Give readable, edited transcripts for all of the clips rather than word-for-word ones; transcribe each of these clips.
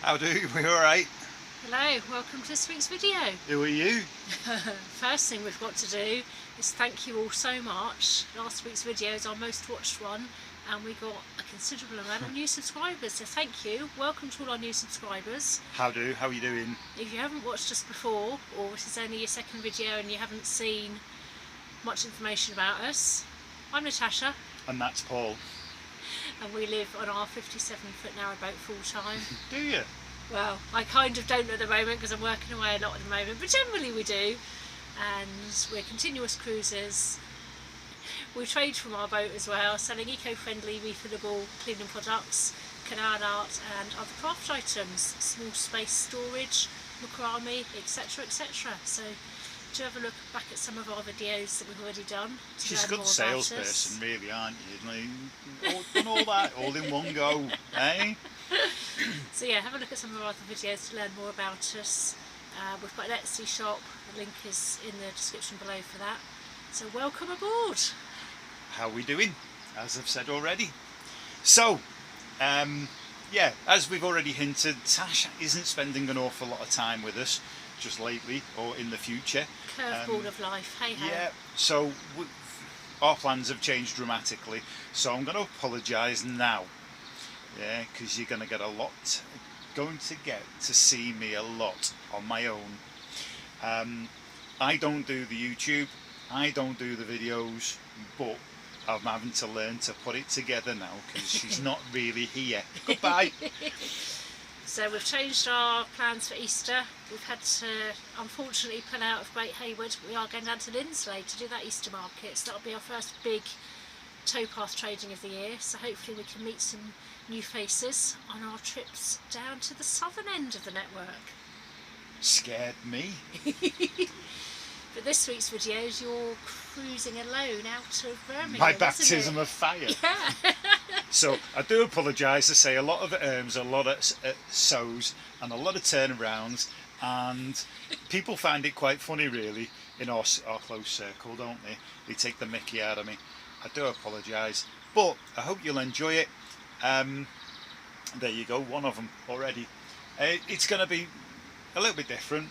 How do you? We alright? Hello, welcome to this week's video. Who are you? First thing we've got to do is thank you all so much. Last week's video is our most watched one and we got a considerable amount of new subscribers, so thank you. Welcome to all our new subscribers. How are you doing? If you haven't watched us before, or this is only your second video and you haven't seen much information about us, I'm Natasha. And that's Paul. And we live on our 57-foot narrowboat full time. Do you? Well, I kind of don't at the moment because I'm working away a lot at the moment, but generally we do. And we're continuous cruisers. We trade from our boat as well, selling eco-friendly, refillable cleaning products, canal art and other craft items, small space storage, macrame, etc, etc. So do have a look back at some of our videos that we've already done. She's a good salesperson really, aren't you? Like, done all that all in one go, eh? So yeah, have a look at some of our other videos to learn more about us. We've got an Etsy shop, the link is in the description below for that. So welcome aboard! How are we doing? As I've said already. So, yeah, as we've already hinted, Tash isn't spending an awful lot of time with us just lately or in the future. Curveball of life, hey ho. Yeah, so our plans have changed dramatically, so I'm going to apologise now. Yeah, because you're going to get to see me a lot on my own. I don't do the YouTube, I don't do the videos, but I'm having to learn to put it together now because she's not really here. Goodbye. So we've changed our plans for Easter. We've had to unfortunately pull out of Great Hayward. We are going down to Lindsley to do that Easter market, so that'll be our first big towpath trading of the year, so hopefully we can meet some new faces on our trips down to the southern end of the network. Scared me. But this week's video is you're cruising alone out of Birmingham. My baptism of fire. Yeah. So I do apologise. I say a lot of a lot of so's and a lot of turnarounds, and people find it quite funny really in our close circle, don't they? They take the mickey out of me. I do apologise, but I hope you'll enjoy it. There you go, one of them already. It's going to be a little bit different.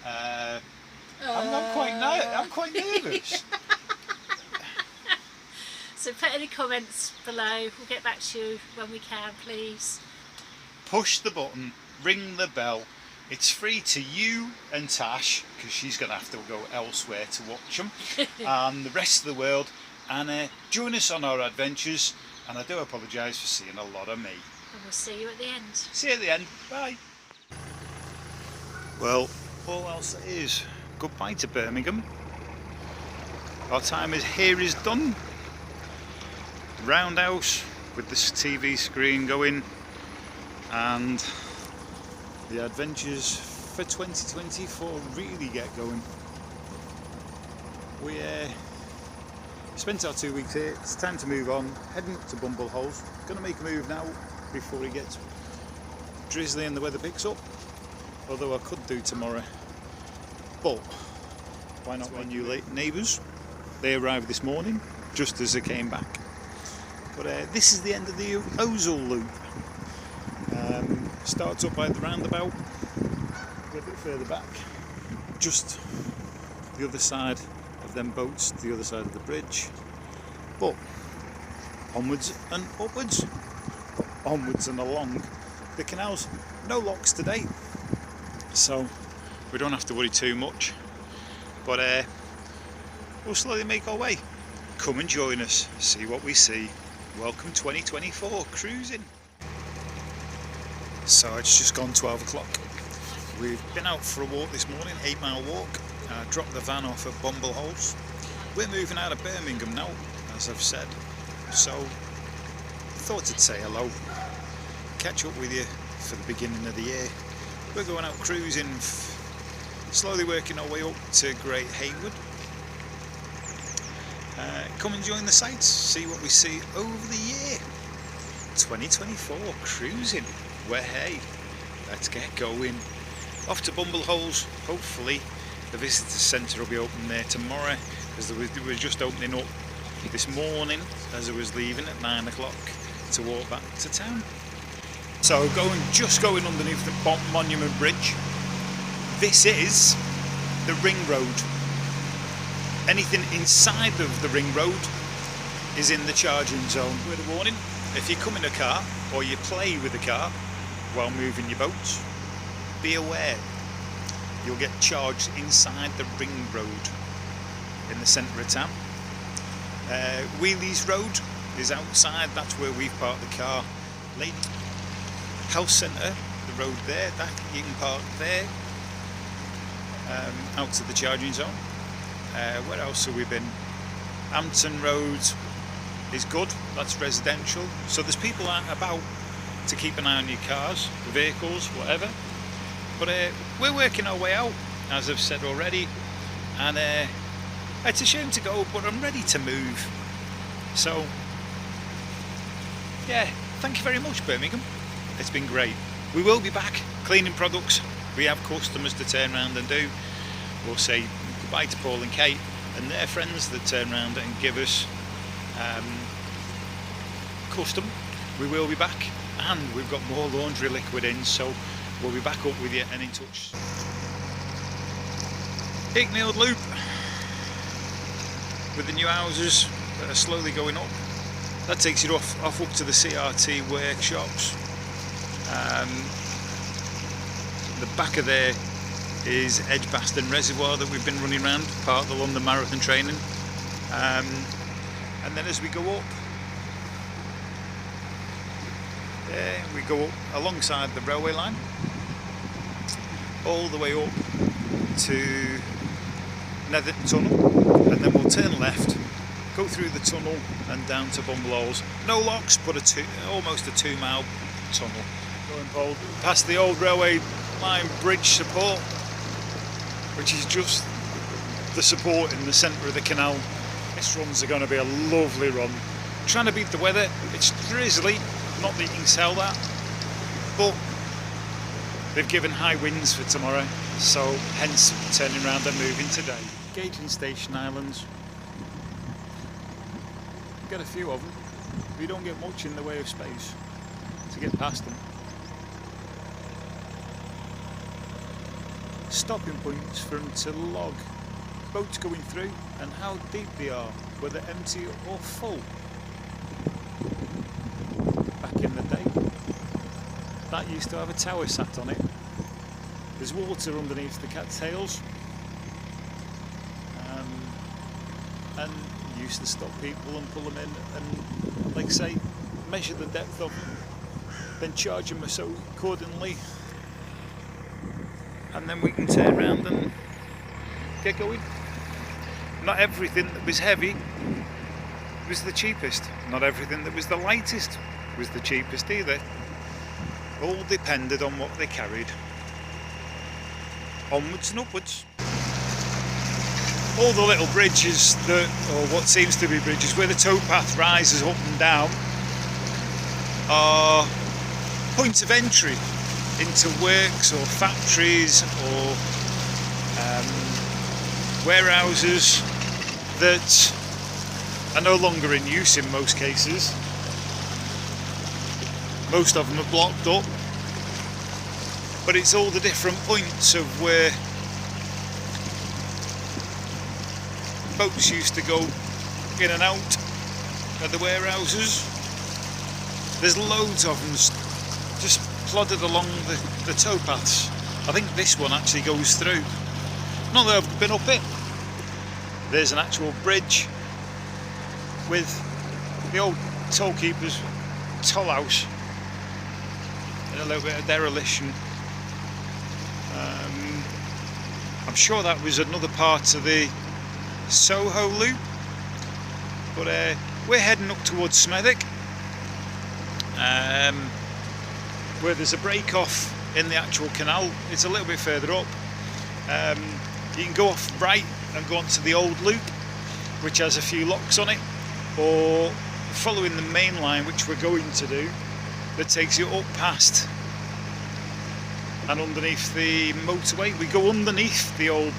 I'm quite nervous. So put any comments below, we'll get back to you when we can, please. Push the button, ring the bell. It's free to you and Tash, because she's going to have to go elsewhere to watch them, and the rest of the world. And join us on our adventures, and I do apologise for seeing a lot of me. And we'll see you at the end. See you at the end. Bye. Well, all I'll say is goodbye to Birmingham. Our time here is done. Roundhouse with this TV screen going, and the adventures for 2024 really get going. We spent our 2 weeks here. It's time to move on. Heading up to Bumbleholes. Gonna make a move now before it gets drizzly and the weather picks up. Although I could do tomorrow. But why not my new neighbours? They arrived this morning, just as I came back. But this is the end of the Ozul loop. Starts up by the roundabout, a bit further back, just the other side of them boats, the other side of the bridge. But onwards and upwards, onwards and along the canals. No locks today, so we don't have to worry too much. But we'll slowly make our way. Come and join us, see what we see. Welcome 2024 cruising. So it's just gone 12 o'clock. We've been out for a walk this morning, 8-mile walk. Dropped the van off at Bumbleholes. We're moving out of Birmingham now, as I've said. So thought I'd say hello, catch up with you for the beginning of the year. We're going out cruising, slowly working our way up to Great Hayward. Come and join the sights, see what we see over the year. 2024 cruising. Well, hey, let's get going. Off to Bumbleholes. Hopefully the visitor centre will be open there tomorrow, because they were just opening up this morning as I was leaving at 9 o'clock to walk back to town. So just going underneath the Monument Bridge, this is the ring road. Anything inside of the ring road is in the charging zone. With a warning, if you come in a car or you play with a car while moving your boats, be aware you'll get charged inside the ring road in the centre of town. Wheelies Road is outside, that's where we've parked the car. Lady House Centre, the road there, that you can park there, out to the charging zone. Where else have we been? Hampton Road is good, that's residential. So there's people out about to keep an eye on your cars, vehicles, whatever. But we're working our way out, as I've said already, and it's a shame to go, but I'm ready to move. So yeah, thank you very much, Birmingham. It's been great. We will be back cleaning products. We have customers to turn around and do. We'll say goodbye to Paul and Kate and their friends that turn around and give us custom. We will be back, and we've got more laundry liquid in, so we'll be back up with you and in touch. Icknield Loop with the new houses that are slowly going up. That takes you off up to the CRT workshops. The back of there is Edgbaston Reservoir that we've been running around, part of the London Marathon training. And then as we go up, we go up alongside the railway line, all the way up to Netherton Tunnel, and then we'll turn left, go through the tunnel and down to Bumblehole. No locks, but almost a 2-mile tunnel. Going past the old railway line bridge support, which is just the support in the centre of the canal. This run's are going to be a lovely run. Trying to beat the weather. It's drizzly, not that you can tell that, but they've given high winds for tomorrow, so hence turning around and moving today. Gauging station islands. Get a few of them. We don't get much in the way of space to get past them. Stopping points for them to log boats going through and how deep they are, whether empty or full. Back in the day, that used to have a tower sat on it. There's water underneath the cattails, and used to stop people and pull them in and, like say, measure the depth of them, then charge them so accordingly, and then we can turn around and get going. Not everything that was heavy was the cheapest, not everything that was the lightest was the cheapest either. All depended on what they carried. Onwards and upwards. All the little bridges or what seems to be bridges, where the towpath rises up and down, are points of entry into works or factories or warehouses that are no longer in use in most cases. Most of them are blocked up, but it's all the different points of where boats used to go in and out of the warehouses. There's loads of them just plodded along the towpaths. I think this one actually goes through. Not that I've been up it. There's an actual bridge with the old tollkeeper's toll house and a little bit of dereliction. I'm sure that was another part of the Soho loop, but we're heading up towards Smethwick, where there's a break off in the actual canal. It's a little bit further up. You can go off right and go onto the old loop, which has a few locks on it, or following the main line, which we're going to do, that takes you up past and underneath the motorway. We go underneath the old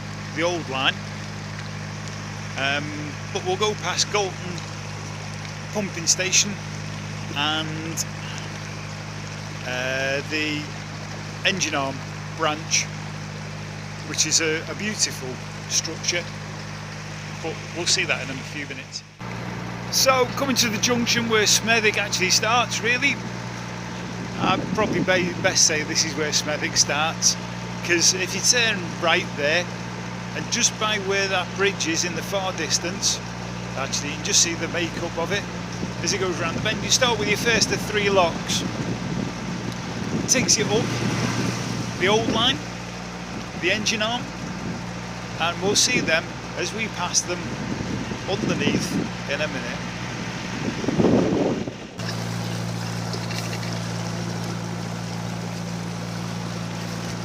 line, but we'll go past Galton pumping station and the engine arm branch, which is a beautiful structure, but we'll see that in a few minutes. So coming to the junction where Smethwick actually starts, really, I'd probably best say this is where Smethwick starts, because if you turn right there, and just by where that bridge is in the far distance, actually you can just see the makeup of it as it goes around the bend. You start with your first of 3 locks. It takes you up the old line, the engine arm, and we'll see them as we pass them underneath in a minute.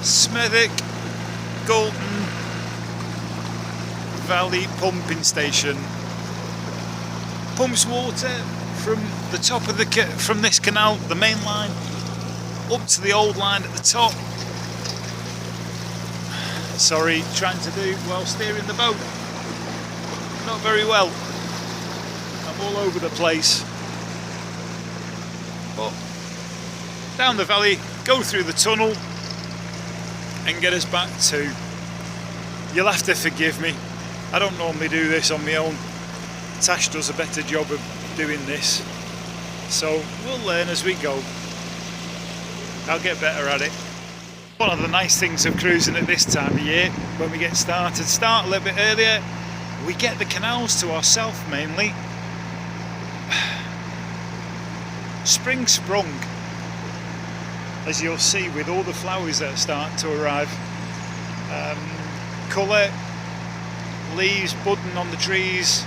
Smethwick Golden Valley pumping station pumps water from the top of from this canal, the main line, up to the old line at the top. Sorry, trying to do while steering the boat. Not very well. I'm all over the place. But down the valley, go through the tunnel and get us back to. You'll have to forgive me. I don't normally do this on my own. Tash does a better job of doing this. So we'll learn as we go. I'll get better at it. One of the nice things of cruising at this time of year, when we get started, start a little bit earlier, we get the canals to ourselves mainly. Spring sprung, as you'll see with all the flowers that are starting to arrive. Colour, leaves budding on the trees,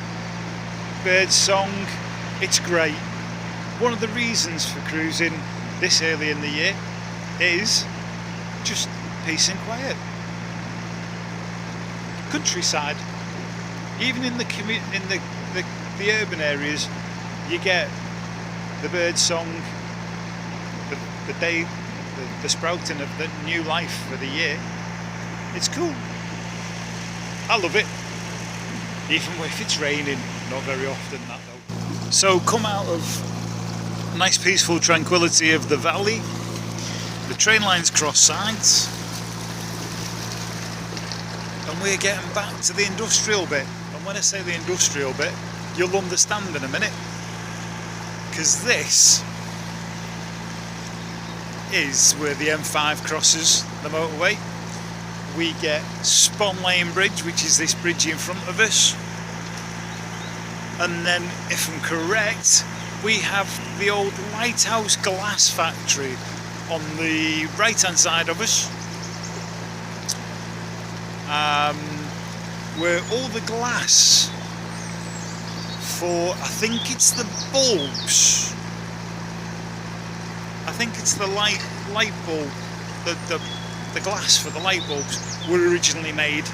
bird song, it's great. One of the reasons for cruising this early in the year is just peace and quiet. Countryside, even in the urban areas, you get the bird song, the sprouting of the new life for the year. It's cool. I love it, even if it's raining. Not very often that though. So come out of nice peaceful tranquility of the valley. The train lines cross sides, and we're getting back to the industrial bit. And when I say the industrial bit, you'll understand in a minute, because this is where the M5 crosses the motorway. We get Spon Lane Bridge, which is this bridge in front of us, and then, if I'm correct, we have the old Lighthouse Glass Factory on the right hand side of us, where all the glass for, I think it's the bulbs, I think it's the light bulb, the glass for the light bulbs were originally made.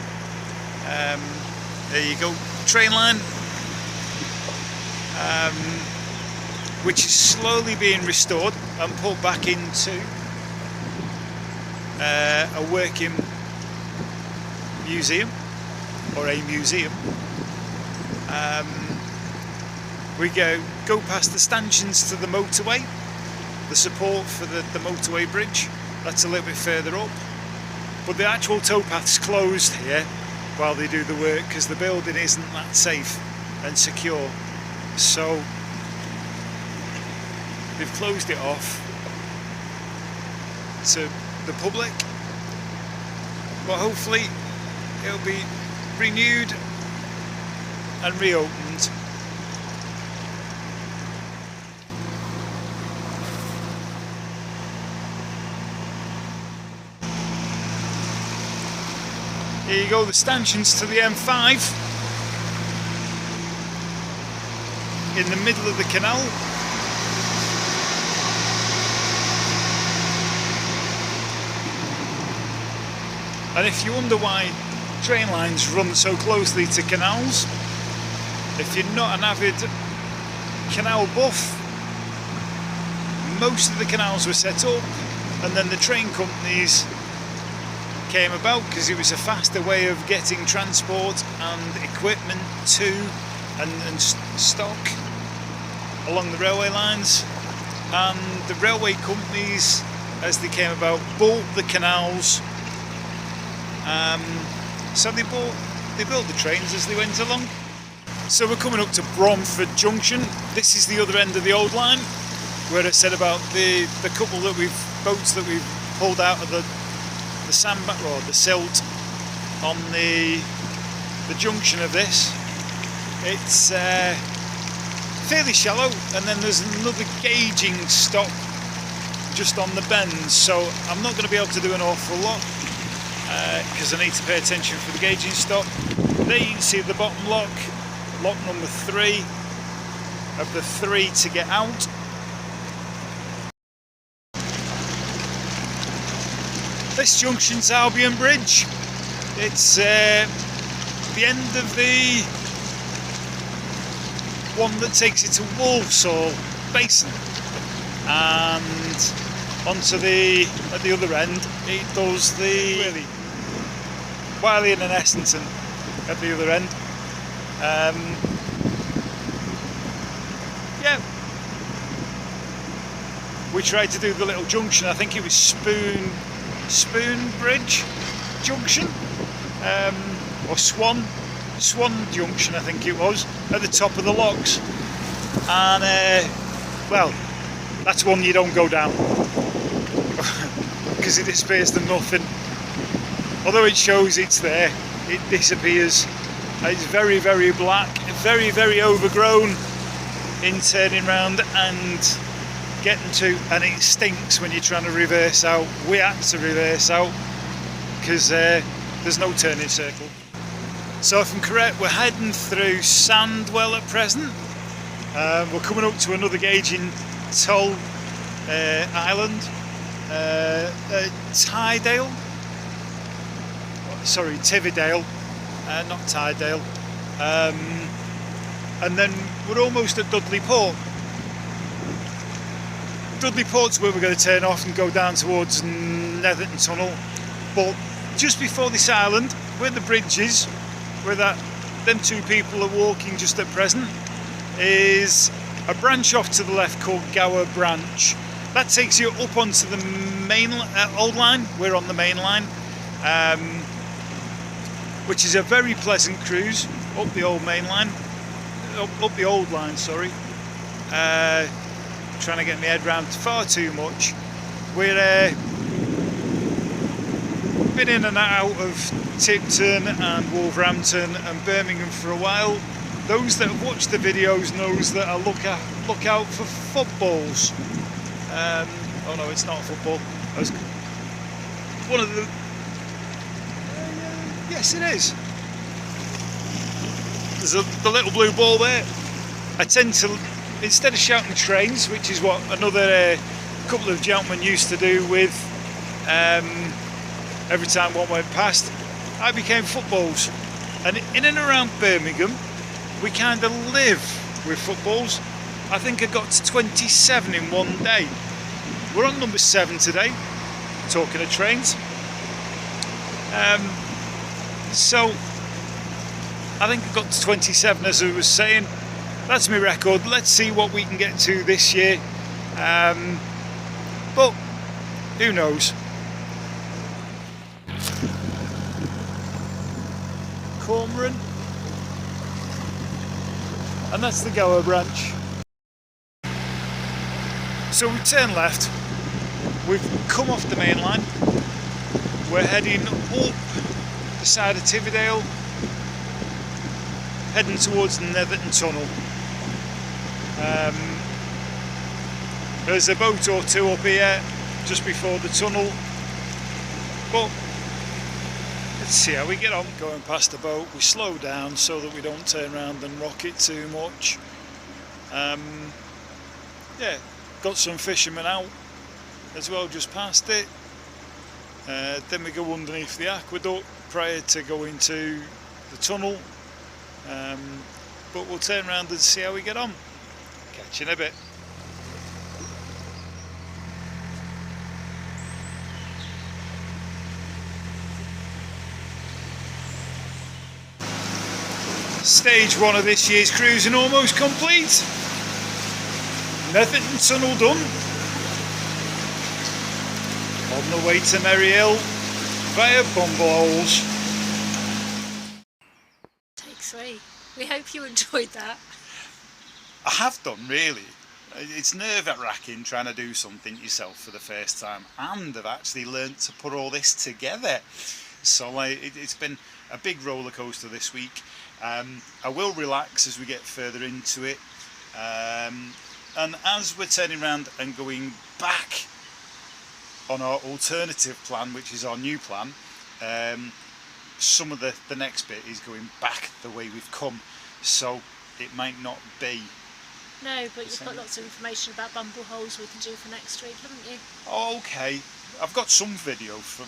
There you go, train line, which is slowly being restored and put back into a working museum, or a museum. We go past the stanchions to the motorway, the support for the motorway bridge, that's a little bit further up, but the actual towpath's closed here while they do the work because the building isn't that safe and secure, so they've closed it off to the public, but hopefully it'll be renewed and reopened. Here you go, the stanchions to the M5 in the middle of the canal. And if you wonder why train lines run so closely to canals, if you're not an avid canal buff, most of the canals were set up and then the train companies came about because it was a faster way of getting transport and equipment to and stock along the railway lines, and the railway companies as they came about, built the canals. So they built the trains as they went along. So we're coming up to Bromford Junction. This is the other end of the old line, where I said about the couple boats that we've pulled out of the sandbank or the silt on the junction of this. It's fairly shallow, and then there's another gauging stop just on the bend, so I'm not going to be able to do an awful lot because I need to pay attention for the gauging stop. There you can see the bottom lock number 3 of the 3 to get out. This junction's Albion Bridge. It's the end of the one that takes you to Walsall Basin, and onto at the other end it does the Wiley and Essendon at the other end. Yeah, we tried to do the little junction. I think it was Spoon Bridge Junction, or Swan Junction, I think it was, at the top of the locks. And well, that's one you don't go down because it disappears to nothing. Although it shows it's there, it disappears. It's very, very black, very, very overgrown in turning round and getting to, and it stinks when you're trying to reverse out. We had to reverse out because there's no turning circle. So if I'm correct, we're heading through Sandwell at present. We're coming up to another gauging toll island, Tydale. Sorry, Tividale, not Tydale. And then we're almost at Dudley Port. Dudley Port's where we're going to turn off and go down towards Netherton Tunnel. But just before this island, where the bridge is, where them 2 people are walking just at present, is a branch off to the left called Gower Branch. That takes you up onto the main old line. We're on the main line, which is a very pleasant cruise up the old main line, up the old line. Sorry, trying to get my head round far too much. We're been in and out of Tipton and Wolverhampton and Birmingham for a while. Those that have watched the videos knows that I look out for footballs. Oh no, it's not football. One of the yes, it is. There's the little blue ball there. I tend to, instead of shouting trains, which is what another couple of gentlemen used to do with every time one went past, I became footballs. And in and around Birmingham, we kind of live with footballs. I think I got to 27 in one day. We're on number 7 today, talking of trains. So I think I got to 27, as I was saying. That's my record. Let's see what we can get to this year. But who knows? Cormoran, and that's the Gower Branch. So we turn left, we've come off the main line, we're heading up the side of Tividale, heading towards the Netherton Tunnel. There's a boat or 2 up here just before the tunnel, but let's see how we get on. Going past the boat, we slow down so that we don't turn around and rock it too much. Yeah, got some fishermen out as well just past it. Then we go underneath the aqueduct prior to going to the tunnel. But we'll turn around and see how we get on. Catch you in a bit. Stage 1 of this year's cruising almost complete. Netherton Tunnel done. On the way to Merryhill via Bumbleholes. Take 3. We hope you enjoyed that. I have done, really. It's nerve-wracking trying to do something yourself for the first time, and I've actually learnt to put all this together. So it's been a big roller coaster this week. I will relax as we get further into it, and as we're turning around and going back on our alternative plan, which is our new plan, some of the next bit is going back the way we've come, so it might not be. No, but you've got lots of information about Bumbleholes we can do for next week, haven't you? Okay, I've got some video from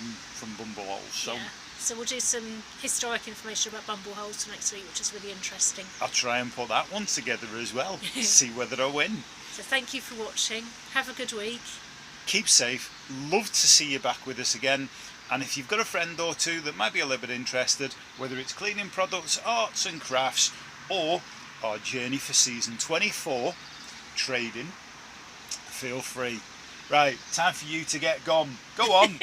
Bumbleholes, so... Yeah. So we'll do some historic information about Bumbleholes for next week, which is really interesting. I'll try and put that one together as well, see whether I win. So thank you for watching, have a good week. Keep safe, love to see you back with us again, and if you've got a friend or two that might be a little bit interested, whether it's cleaning products, arts and crafts, or our journey for season 24, trading, feel free. Right, time for you to get gone. Go on.